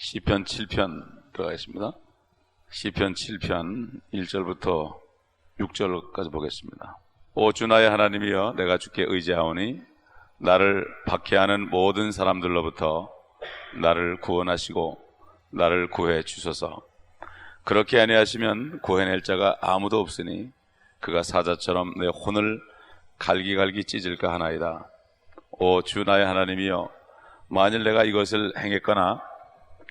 시편 7편 들어가겠습니다. 시편 7편 1절부터 6절까지 보겠습니다. 오 주 나의 하나님이여, 내가 주께 의지하오니 나를 박해하는 모든 사람들로부터 나를 구원하시고 나를 구해 주소서. 그렇게 아니하시면 구해낼 자가 아무도 없으니 그가 사자처럼 내 혼을 갈기갈기 찢을까 하나이다. 오 주 나의 하나님이여, 만일 내가 이것을 행했거나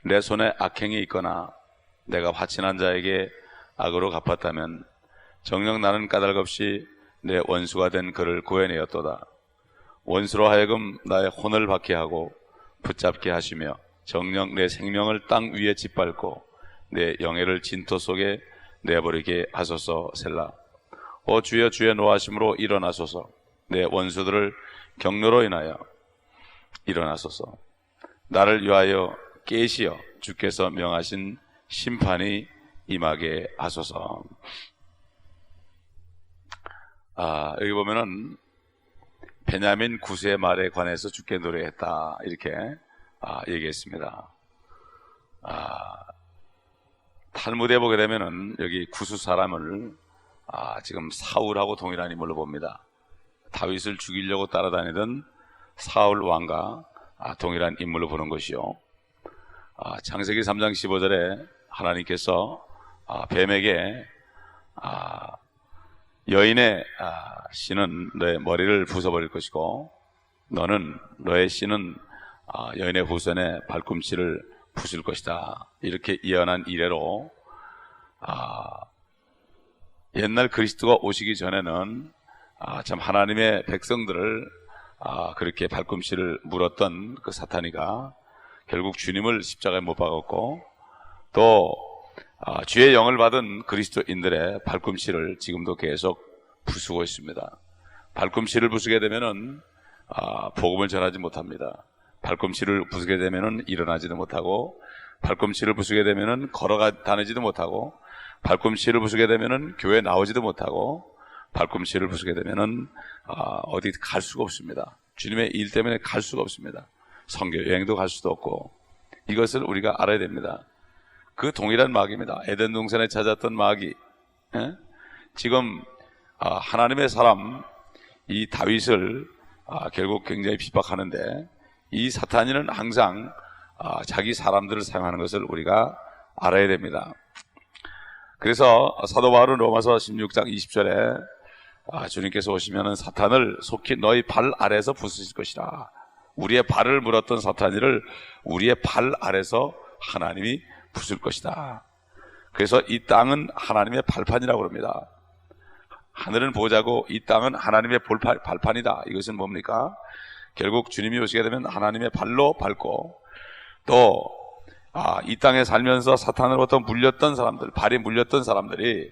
내 손에 악행이 있거나 내가 화친한 자에게 악으로 갚았다면 정녕 나는 까닭없이 내 원수가 된 그를 구해내었도다. 원수로 하여금 나의 혼을 받게 하고 붙잡게 하시며 정녕 내 생명을 땅 위에 짓밟고 내 영예를 진토 속에 내버리게 하소서. 셀라. 오 주여, 주의 노하심으로 일어나소서. 내 원수들을 격려로 인하여 일어나소서. 나를 위하여 깨시어 주께서 명하신 심판이 임하게 하소서. 여기 보면은 베냐민 구스의 말에 관해서 주께 노래했다, 이렇게 얘기했습니다. 탈무드에 보게 되면은 여기 구스 사람을 지금 사울하고 동일한 인물로 봅니다. 다윗을 죽이려고 따라다니던 사울 왕과 동일한 인물로 보는 것이요. 창세기 3장 15절에 하나님께서 뱀에게 여인의 씨는 너의 머리를 부숴버릴 것이고 너의 씨는 여인의 후손의 발꿈치를 부술 것이다, 이렇게 예언한 이래로 옛날 그리스도가 오시기 전에는 참 하나님의 백성들을 그렇게 발꿈치를 물었던 그 사탄이가 결국 주님을 십자가에 못 박았고, 또 주의 영을 받은 그리스도인들의 발꿈치를 지금도 계속 부수고 있습니다. 발꿈치를 부수게 되면은 복음을 전하지 못합니다. 발꿈치를 부수게 되면은 일어나지도 못하고, 발꿈치를 부수게 되면은 걸어가 다니지도 못하고, 발꿈치를 부수게 되면은 교회 나오지도 못하고, 발꿈치를 부수게 되면은 어디 갈 수가 없습니다. 주님의 일 때문에 갈 수가 없습니다. 선교 여행도 갈 수도 없고, 이것을 우리가 알아야 됩니다. 그 동일한 마귀입니다. 에덴 동산에 찾았던 마귀, 지금 하나님의 사람 이 다윗을 결국 굉장히 핍박하는데, 이 사탄이는 항상 자기 사람들을 사용하는 것을 우리가 알아야 됩니다. 그래서 사도 바울은 로마서 16장 20절에 주님께서 오시면은 사탄을 속히 너희 발 아래에서 부수실 것이라. 우리의 발을 물었던 사탄이를 우리의 발 아래서 하나님이 부술 것이다. 그래서 이 땅은 하나님의 발판이라고 합니다. 하늘은 보자고 이 땅은 하나님의 발판이다. 이것은 뭡니까? 결국 주님이 오시게 되면 하나님의 발로 밟고, 또 이 땅에 살면서 사탄으로부터 물렸던 사람들, 발이 물렸던 사람들이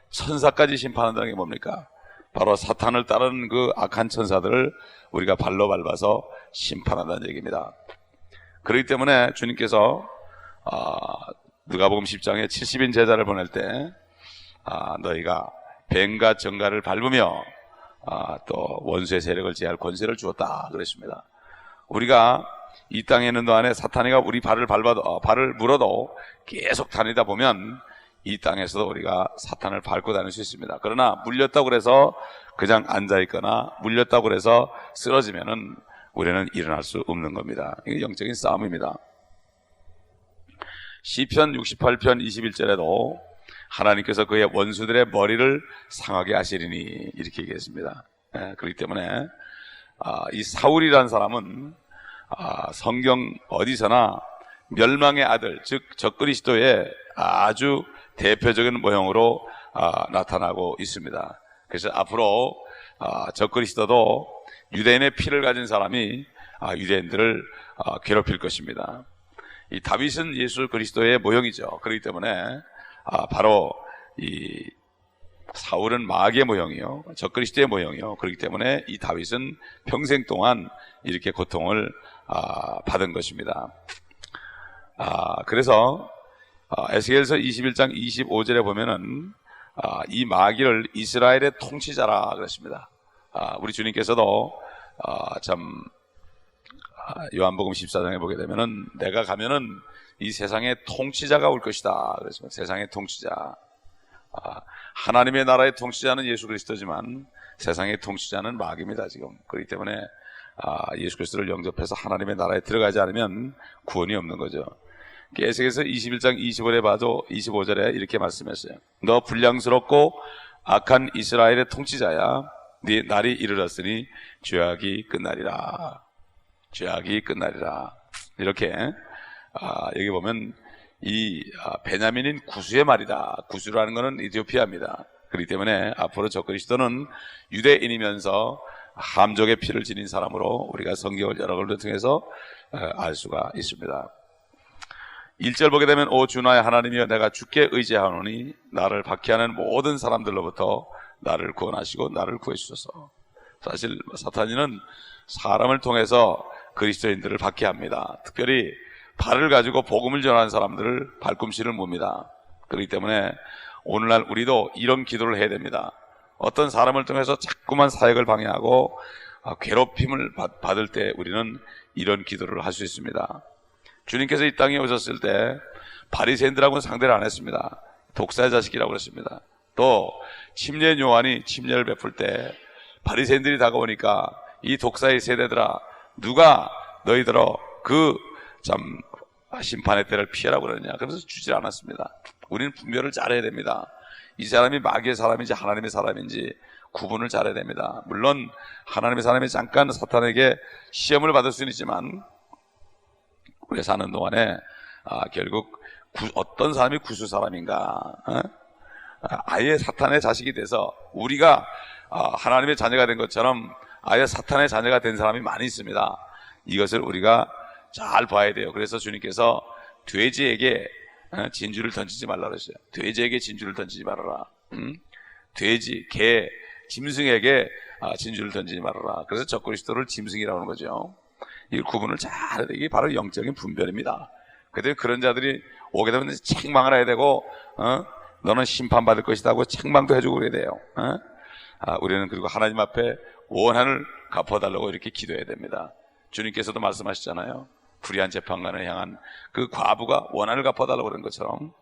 천사까지 심판한다는 게 뭡니까? 바로 사탄을 따르는 그 악한 천사들을 우리가 발로 밟아서 심판한다는 얘기입니다. 그렇기 때문에 주님께서 누가복음 10장에 70인 제자를 보낼 때 너희가 뱀과 정갈을 밟으며 또 원수의 세력을 제할 권세를 주었다 그랬습니다. 우리가 이 땅에 있는 동안에 사탄이가 우리 발을 물어도 계속 다니다 보면 이 땅에서도 우리가 사탄을 밟고 다닐 수 있습니다. 그러나 물렸다고 그래서 그냥 앉아있거나 물렸다고 그래서 쓰러지면은 우리는 일어날 수 없는 겁니다. 이게 영적인 싸움입니다. 시편 68편 21절에도 하나님께서 그의 원수들의 머리를 상하게 하시리니, 이렇게 얘기했습니다. 그렇기 때문에 이 사울이라는 사람은 성경 어디서나 멸망의 아들, 즉 적그리스도의 아주 대표적인 모형으로 나타나고 있습니다. 그래서 앞으로 적그리스도도 유대인의 피를 가진 사람이 유대인들을 괴롭힐 것입니다. 이 다윗은 예수 그리스도의 모형이죠. 그렇기 때문에 바로 이 사울은 마귀의 모형이요, 적그리스도의 모형이요. 그렇기 때문에 이 다윗은 평생 동안 이렇게 고통을 받은 것입니다. 그래서 에스겔서 21장 25절에 보면은 이 마귀를 이스라엘의 통치자라 그랬습니다. 우리 주님께서도 참 요한복음 14장에 보게 되면은 내가 가면은 이 세상의 통치자가 올 것이다. 그래서 세상의 통치자. 하나님의 나라의 통치자는 예수 그리스도지만 세상의 통치자는 마귀입니다, 지금. 그렇기 때문에 예수 그리스도를 영접해서 하나님의 나라에 들어가지 않으면 구원이 없는 거죠. 에스겔서 21장 25절에 이렇게 말씀했어요. 너 불량스럽고 악한 이스라엘의 통치자야. 네 날이 이르렀으니 죄악이 끝나리라. 죄악이 끝나리라. 이렇게 여기 보면 이 베냐민인 구수의 말이다. 구수라는 것은 이디오피아입니다. 그렇기 때문에 앞으로 저 그리스도는 유대인이면서 함족의 피를 지닌 사람으로 우리가 성경을 여러 걸로 통해서 알 수가 있습니다. 1절 보게 되면 오 주 나의 하나님이여 내가 주께 의지하노니 나를 박해하는 모든 사람들로부터 나를 구원하시고 나를 구해주소서. 사실 사탄이는 사람을 통해서 그리스도인들을 박해합니다. 특별히 발을 가지고 복음을 전하는 사람들을 발꿈치를 뭅니다. 그렇기 때문에 오늘날 우리도 이런 기도를 해야 됩니다. 어떤 사람을 통해서 자꾸만 사역을 방해하고 괴롭힘을 받을 때 우리는 이런 기도를 할 수 있습니다. 주님께서 이 땅에 오셨을 때 바리새인들하고는 상대를 안 했습니다. 독사의 자식이라고 그랬습니다. 또 침례 요한이 침례를 베풀 때 바리새인들이 다가오니까 이 독사의 세대들아 누가 너희들어 그 심판의 때를 피하라고 그러느냐. 그래서 주질 않았습니다. 우리는 분별을 잘해야 됩니다. 이 사람이 마귀의 사람인지 하나님의 사람인지 구분을 잘해야 됩니다. 물론 하나님의 사람이 잠깐 사탄에게 시험을 받을 수는 있지만 우리가 사는 동안에 결국 어떤 사람이 구수 사람인가, 아예 사탄의 자식이 돼서 우리가 하나님의 자녀가 된 것처럼 아예 사탄의 자녀가 된 사람이 많이 있습니다. 이것을 우리가 잘 봐야 돼요. 그래서 주님께서 돼지에게 진주를 던지지 말라 그랬어요. 돼지에게 진주를 던지지 말아라. 돼지, 개, 짐승에게 진주를 던지지 말아라. 그래서 적그리스도를 짐승이라고 하는 거죠. 이 구분을 잘 해야 돼. 이게 바로 영적인 분별입니다. 그때 그런 자들이 오게 되면 책망을 해야 되고, 너는 심판받을 것이다 하고 책망도 해주고 그래야 돼요. 우리는 그리고 하나님 앞에 원한을 갚아달라고 이렇게 기도해야 됩니다. 주님께서도 말씀하시잖아요. 불의한 재판관을 향한 그 과부가 원한을 갚아달라고 그런 것처럼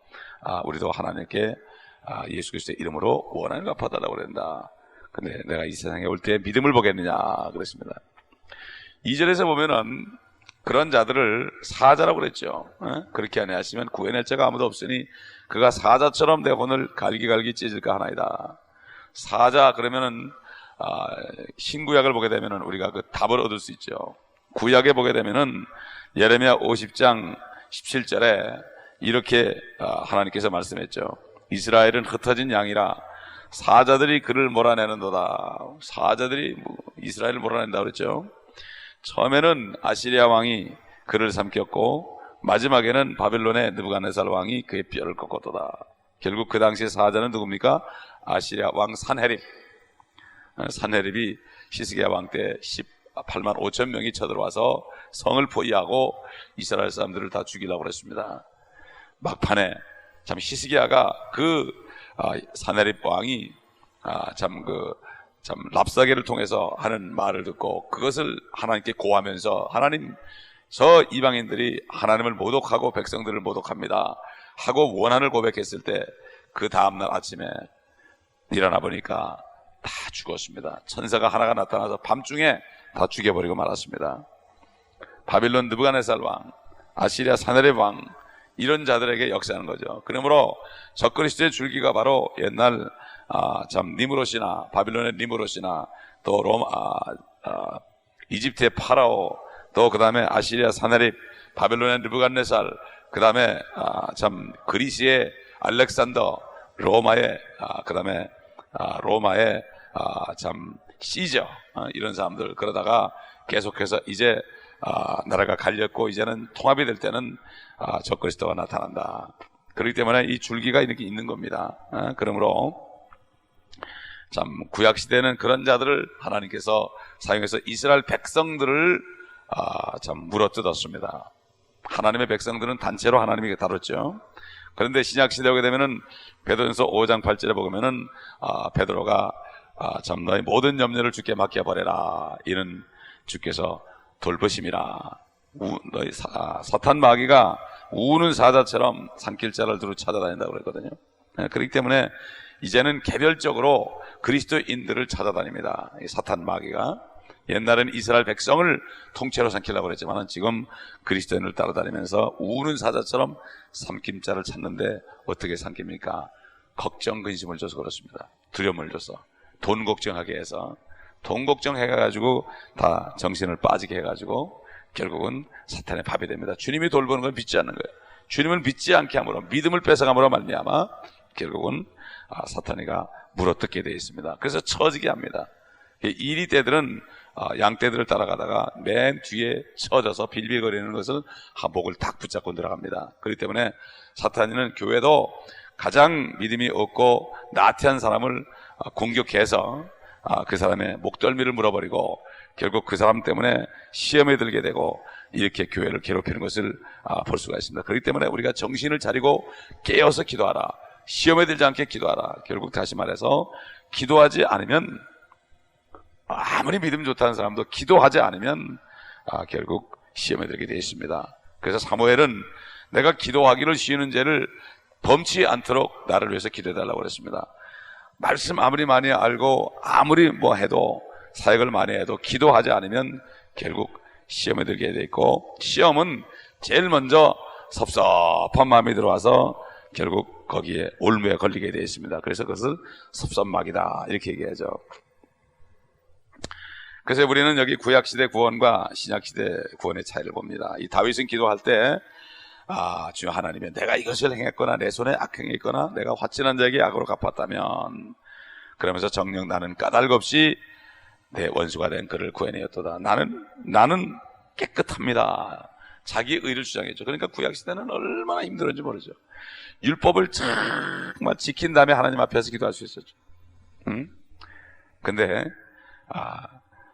우리도 하나님께 예수 그리스도의 이름으로 원한을 갚아달라고 그런다. 근데 내가 이 세상에 올 때 믿음을 보겠느냐 그랬습니다. 2절에서 보면은 그런 자들을 사자라고 그랬죠. 그렇게 안 하시면 구해낼 자가 아무도 없으니 그가 사자처럼 내 혼을 갈기갈기 찢을까 하나이다. 사자 그러면은 신구약을 보게 되면은 우리가 그 답을 얻을 수 있죠. 구약에 보게 되면은 예레미야 50장 17절에 이렇게 하나님께서 말씀했죠. 이스라엘은 흩어진 양이라 사자들이 그를 몰아내는도다. 사자들이 이스라엘을 몰아낸다 그랬죠. 처음에는 아시리아 왕이 그를 삼켰고 마지막에는 바벨론의 느부갓네살 왕이 그의 뼈를 꺾었도다. 결국 그 당시의 사자는 누굽니까? 아시리아 왕 산헤립. 산헤립이 히스기야 왕 때 18만 5천 명이 쳐들어와서 성을 포위하고 이스라엘 사람들을 다 죽이려고 그랬습니다. 막판에 참 히스기야가 그 산헤립 왕이 참 랍사게를 통해서 하는 말을 듣고 그것을 하나님께 고하면서 하나님 저 이방인들이 하나님을 모독하고 백성들을 모독합니다 하고 원한을 고백했을 때 그 다음날 아침에 일어나 보니까 다 죽었습니다. 천사가 하나가 나타나서 밤중에 다 죽여버리고 말았습니다. 바빌론 느부갓네살 왕, 아시리아 산헤립 왕 이런 자들에게 역사하는 거죠. 그러므로 적그리스도의 줄기가 바로 옛날 니므롯이나 바빌론의 니므롯이나 또 이집트의 파라오 또 그 다음에 아시리아 산헤립 바빌론의 느부갓네살 그 다음에 그리스의 알렉산더 로마의 그 다음에 로마의 시저 이런 사람들 그러다가 계속해서 이제 나라가 갈렸고 이제는 통합이 될 때는 적그리스도가 나타난다. 그렇기 때문에 이 줄기가 이렇게 있는 겁니다. 그러므로 구약 시대는 그런 자들을 하나님께서 사용해서 이스라엘 백성들을 물어뜯었습니다. 하나님의 백성들은 단체로 하나님이 다뤘죠. 그런데 신약 시대에 오게 되면은 베드로전서 5장 8절에 보면은 베드로가 너희 모든 염려를 주께 맡겨버려라. 이는 주께서 돌보심이라. 너희 사탄 마귀가 우는 사자처럼 산길자를 두루 찾아다닌다고 그랬거든요. 그렇기 때문에 이제는 개별적으로 그리스도인들을 찾아다닙니다. 이 사탄 마귀가. 옛날에는 이스라엘 백성을 통째로 삼키려고 그랬지만 지금 그리스도인을 따라다니면서 우는 사자처럼 삼킴자를 찾는데 어떻게 삼킵니까? 걱정 근심을 줘서 그렇습니다. 두려움을 줘서, 돈 걱정하게 해서, 돈 걱정해가지고 다 정신을 빠지게 해가지고 결국은 사탄의 밥이 됩니다. 주님이 돌보는 걸 믿지 않는 거예요. 주님을 믿지 않게 함으로, 믿음을 뺏어감으로 말미암아 결국은 사탄이가 물어뜯게 되어 있습니다. 그래서 처지게 합니다. 이리 떼들은 양떼들을 따라가다가 맨 뒤에 처져서 빌빌거리는 것을 목을 탁 붙잡고 들어갑니다. 그렇기 때문에 사탄이는 교회도 가장 믿음이 없고 나태한 사람을 공격해서 그 사람의 목덜미를 물어버리고 결국 그 사람 때문에 시험에 들게 되고 이렇게 교회를 괴롭히는 것을 볼 수가 있습니다. 그렇기 때문에 우리가 정신을 차리고 깨어서 기도하라. 시험에 들지 않게 기도하라. 결국 다시 말해서 기도하지 않으면, 아무리 믿음 좋다는 사람도 기도하지 않으면 결국 시험에 들게 되어 있습니다. 그래서 사무엘은 내가 기도하기를 쉬는 죄를 범치 않도록 나를 위해서 기도해달라고 그랬습니다. 말씀 아무리 많이 알고 아무리 뭐 해도, 사역을 많이 해도 기도하지 않으면 결국 시험에 들게 돼 있고, 시험은 제일 먼저 섭섭한 마음이 들어와서 결국 거기에 올무에 걸리게 되어 있습니다. 그래서 그것을 섭섭마귀다 이렇게 얘기하죠. 그래서 우리는 여기 구약시대 구원과 신약시대 구원의 차이를 봅니다. 이 다윗은 기도할 때 주여 하나님이 내가 이것을 행했거나 내 손에 악행했거나 내가 화친한 자에게 악으로 갚았다면, 그러면서 정녕 나는 까닭 없이 내 원수가 된 그를 구해내었도다. 나는 깨끗합니다. 자기 의를 주장했죠. 그러니까 구약시대는 얼마나 힘들었는지 모르죠. 율법을 정말 지킨 다음에 하나님 앞에서 기도할 수 있었죠. 근데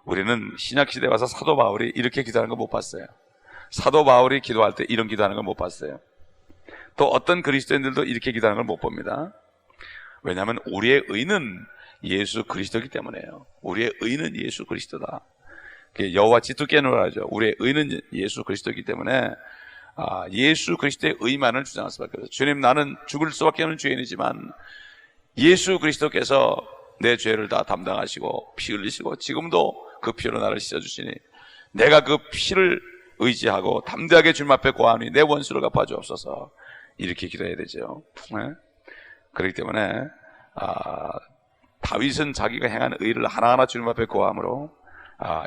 우리는 신약시대에 와서 사도 바울이 이렇게 기도하는 거 못 봤어요. 사도 바울이 기도할 때 이런 기도하는 걸 못 봤어요. 또 어떤 그리스도인들도 이렇게 기도하는 걸 못 봅니다. 왜냐하면 우리의 의는 예수 그리스도이기 때문에요. 우리의 의는 예수 그리스도다. 여호와 지투께노라 하죠. 우리의 의는 예수 그리스도이기 때문에 예수 그리스도의 의만을 주장할 수밖에 없어요. 주님, 나는 죽을 수밖에 없는 죄인이지만 예수 그리스도께서 내 죄를 다 담당하시고 피 흘리시고 지금도 그 피로 나를 씻어주시니 내가 그 피를 의지하고 담대하게 주님 앞에 고하니 내 원수를 갚아주옵소서. 이렇게 기도해야 되죠. 네? 그렇기 때문에 다윗은 자기가 행한 의를 하나하나 주님 앞에 고함으로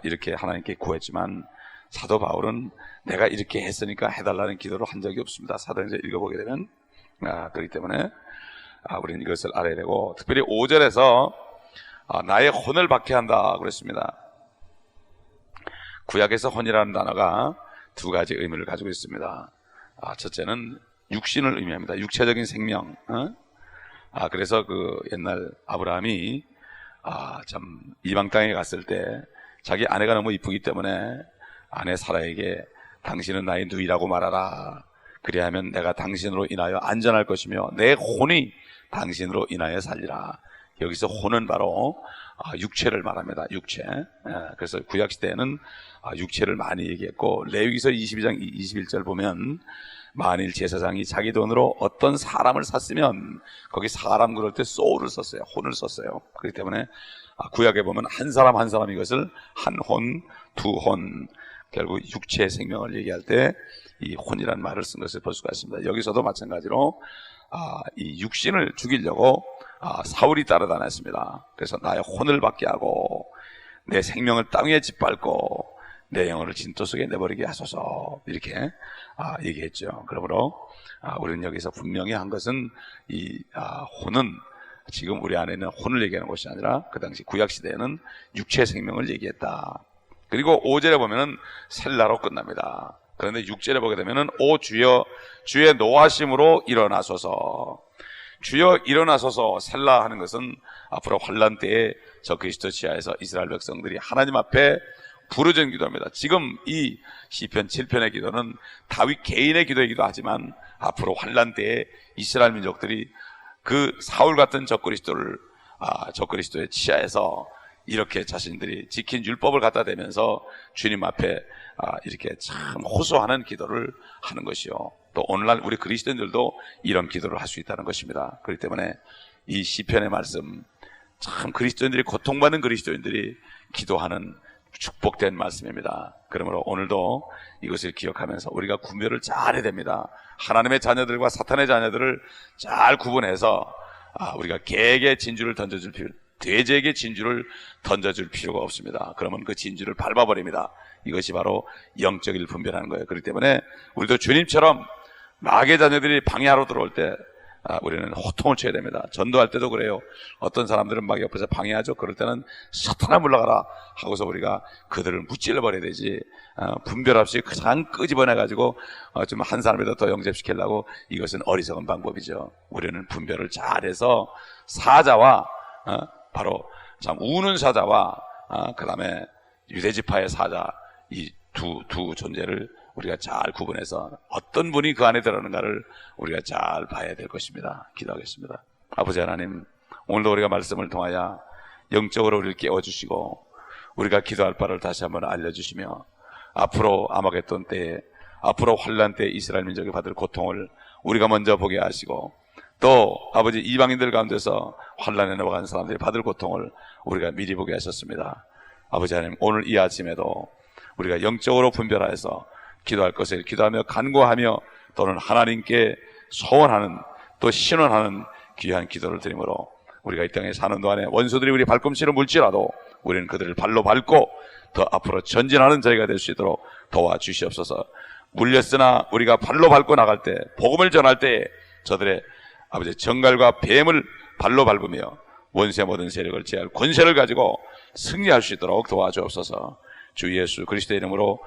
이렇게 하나님께 구했지만, 사도 바울은 내가 이렇게 했으니까 해달라는 기도를 한 적이 없습니다. 사도행전 읽어보게 되면. 그렇기 때문에 우리는 이것을 알아야 되고, 특별히 5절에서 나의 혼을 받게 한다 그랬습니다. 구약에서 혼이라는 단어가 두 가지 의미를 가지고 있습니다. 첫째는 육신을 의미합니다. 육체적인 생명. 그래서 그 옛날 아브라함이 참 이방 땅에 갔을 때 자기 아내가 너무 이쁘기 때문에 아내 사라에게 당신은 나의 누이라고 말하라. 그리하면 내가 당신으로 인하여 안전할 것이며 내 혼이 당신으로 인하여 살리라. 여기서 혼은 바로 육체를 말합니다. 육체. 그래서 구약시대에는 육체를 많이 얘기했고, 레위기서 22장 21절 보면 만일 제사장이 자기 돈으로 어떤 사람을 샀으면 거기 사람 그럴 때 소울을 썼어요. 혼을 썼어요. 그렇기 때문에 구약에 보면 한 사람 한 사람 이것을 한 혼, 두 혼, 결국 육체의 생명을 얘기할 때 이 혼이라는 말을 쓴 것을 볼 수가 있습니다. 여기서도 마찬가지로 이 육신을 죽이려고 사울이 따라다녔습니다. 그래서 나의 혼을 받게 하고 내 생명을 땅에 짓밟고 내 영혼을 진토 속에 내버리게 하소서. 이렇게 얘기했죠. 그러므로 우리는 여기서 분명히 한 것은 이 혼은 지금 우리 안에 있는 혼을 얘기하는 것이 아니라 그 당시 구약시대에는 육체 생명을 얘기했다. 그리고 5절에 보면은 셀라로 끝납니다. 그런데 6절에 보게 되면은 오 주여 주의 노하심으로 일어나소서. 주여 일어나소서. 셀라 하는 것은 앞으로 환란 때에 저 그리스도 지하에서 이스라엘 백성들이 하나님 앞에 부르짖는 기도입니다. 지금 이 시편 7편의 기도는 다윗 개인의 기도이기도 하지만 앞으로 환란 때에 이스라엘 민족들이 그 사울 같은 적그리스도를 적그리스도의 치하에서 이렇게 자신들이 지킨 율법을 갖다 대면서 주님 앞에 이렇게 참 호소하는 기도를 하는 것이요. 또 오늘날 우리 그리스도인들도 이런 기도를 할 수 있다는 것입니다. 그렇기 때문에 이 시편의 말씀, 참 그리스도인들이, 고통받는 그리스도인들이 기도하는 축복된 말씀입니다. 그러므로 오늘도 이것을 기억하면서 우리가 구별을 잘 해야 됩니다. 하나님의 자녀들과 사탄의 자녀들을 잘 구분해서 우리가 개에게 진주를 던져줄 필요, 돼지에게 진주를 던져줄 필요가 없습니다. 그러면 그 진주를 밟아버립니다. 이것이 바로 영적인 분별하는 거예요. 그렇기 때문에 우리도 주님처럼 마귀의 자녀들이 방해하러 들어올 때 우리는 호통을 쳐야 됩니다. 전도할 때도 그래요. 어떤 사람들은 막 옆에서 방해하죠. 그럴 때는 사탄아 물러가라 하고서 우리가 그들을 무찔러 버려야 되지, 분별 없이 그냥 끄집어내가지고 좀 한 사람이라도 더 영접시키려고, 이것은 어리석은 방법이죠. 우리는 분별을 잘해서 사자와 바로 참 우는 사자와 그 다음에 유대지파의 사자, 이 두 존재를 우리가 잘 구분해서 어떤 분이 그 안에 들어가는가를 우리가 잘 봐야 될 것입니다. 기도하겠습니다. 아버지 하나님, 오늘도 우리가 말씀을 통하여 영적으로 우리를 깨워주시고 우리가 기도할 바를 다시 한번 알려주시며, 앞으로 아마겟돈 때에, 앞으로 환난 때 이스라엘 민족이 받을 고통을 우리가 먼저 보게 하시고, 또 아버지 이방인들 가운데서 환난에 넘어간 사람들이 받을 고통을 우리가 미리 보게 하셨습니다. 아버지 하나님, 오늘 이 아침에도 우리가 영적으로 분별하여서 기도할 것을 기도하며 간구하며 또는 하나님께 소원하는, 또 신원하는 귀한 기도를 드리므로 우리가 이 땅에 사는 동안에 원수들이 우리 발꿈치를 물지라도 우리는 그들을 발로 밟고 더 앞으로 전진하는 저희가 될 수 있도록 도와주시옵소서. 물렸으나 우리가 발로 밟고 나갈 때, 복음을 전할 때 저들의 아버지 정갈과 뱀을 발로 밟으며 원수의 모든 세력을 제할 권세를 가지고 승리할 수 있도록 도와주옵소서. 주 예수 그리스도의 이름으로